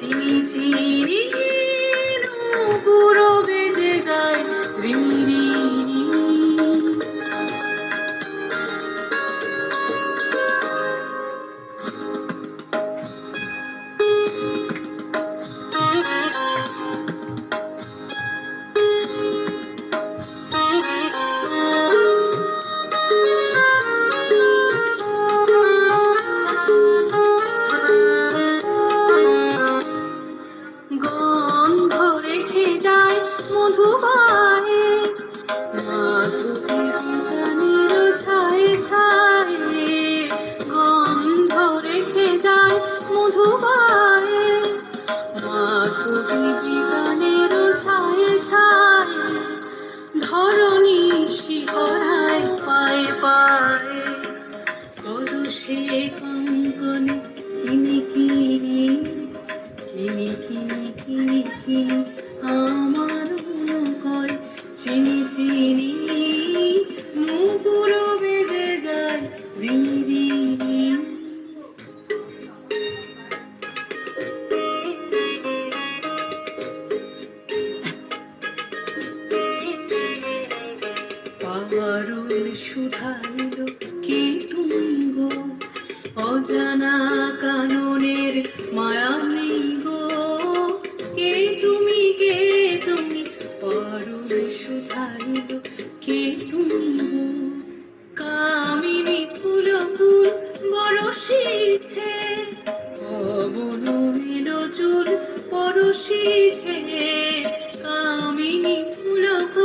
চিনি চিনি পুরো বেজে যায় রি রি রি। গন্ধ রেখে যায় মধুবায়ে মাধবী বিতানের ছায়ে ছায়ে। গন্ধ রেখে যায় মধুবায়ে মাধবী বিতানের ছায়ে ছায়ে। ধরণী শিহরায় পায়ে পায়ে পরশে কঙ্কনে কিনি কিনি কিনি কিনি কিনি কিনি আমার করে চিনি চিনি নুপুর বেজে যায় রি রি রি। পারুল শুধাইল কে তুমি গো অজানা কাননের মায়ামী গো। কে তুমি পারুল শুধাইল কে তুমি গো। কামিনী ফুল ফুল বরষিছে পবন এলো চুল পরশিছে। কামিনী ফুল ফুল